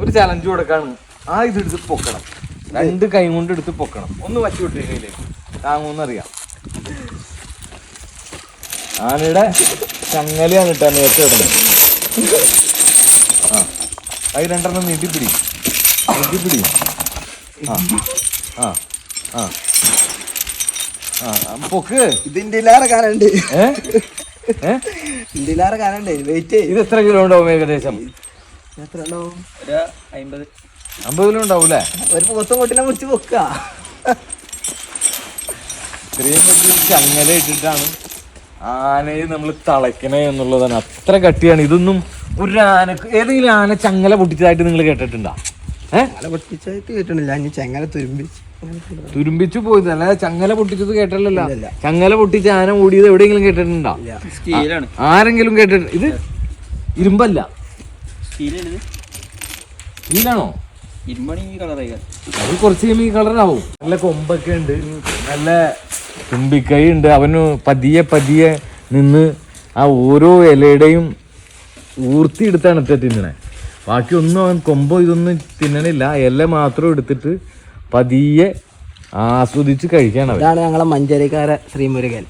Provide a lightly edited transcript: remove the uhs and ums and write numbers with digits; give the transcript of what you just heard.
ഒരു ചലഞ്ച് കൊടുക്കാണ്. ആ ഇതെടുത്ത് പൊക്കണം, 2 കൈ കൊണ്ട് എടുത്ത് പൊക്കണം. ഒന്ന് വച്ചു വിട്ടിരിക്കയിലേക്ക് താങ്ങൂന്നറിയാം. ആനയുടെ ചങ്ങലയാണ് ഇട്ടാ നേരത്തെ ഇടുന്നത്. ആ കൈ 2 നീട്ടിപ്പിടി. ആ ആ ആ പൊക്ക്. ഇതിന്റെ കാനുണ്ട്, ഇതിലേറെ കാനുണ്ട്. വെയിറ്റ് ഇത് എത്ര കിലോ ഉണ്ടാവും ഏകദേശം? എത്ര ഉണ്ടാവും? 50 കിലോ ഉണ്ടാവും അല്ലേ? ഒരു പോത്തും കൊട്ടിനെ മുറിച്ച് പൊക്കുക. ഇത്രയും വലിയ ചങ്ങല ഇട്ടിട്ടാണ് ആനയെ നമ്മൾ തളയ്ക്കണേ എന്നുള്ളതാണ്. അത്ര കട്ടിയാണ്. ഇതൊന്നും ഒരു ആനക്ക് ഏതെങ്കിലും ആന ചങ്ങല പൊട്ടിച്ചതായിട്ട് നിങ്ങൾ കേട്ടിട്ടുണ്ടോ? ചങ്ങല പൊട്ടിച്ചായിട്ട് കേട്ടിട്ടില്ല. ഇനി ചങ്ങല തുരുമ്പിച്ചു പോയത് അല്ല, ചങ്ങല പൊട്ടിച്ചത് കേട്ടല്ലോ. ചങ്ങല പൊട്ടിച്ച് ആന ഓടിയത് എവിടെയെങ്കിലും കേട്ടിട്ടുണ്ടോ? ആരെങ്കിലും കേട്ടിട്ടുണ്ട്? ഇത് ഇരുമ്പല്ല, സ്റ്റീലാണോ? അത് കുറച്ച് ഈ കളറാവും. നല്ല കൊമ്പൊക്കെ ഉണ്ട്, നല്ല തുമ്പിക്കൈ ഉണ്ട്. അവന് പതിയെ നിന്ന് ആ ഓരോ ഇലയുടെയും ഊർത്തിയെടുത്താണ് ഇട്ട തിന്നണേ. ബാക്കിയൊന്നും അവൻ കൊമ്പോ ഇതൊന്നും തിന്നണില്ല. ഇല മാത്രം എടുത്തിട്ട് പതിയെ ആസ്വദിച്ച് കഴിക്കാണ് അവൻ. ഇതാണ് ഞങ്ങളെ മഞ്ചേരിക്കാരെ ശ്രീമുരുകൻ.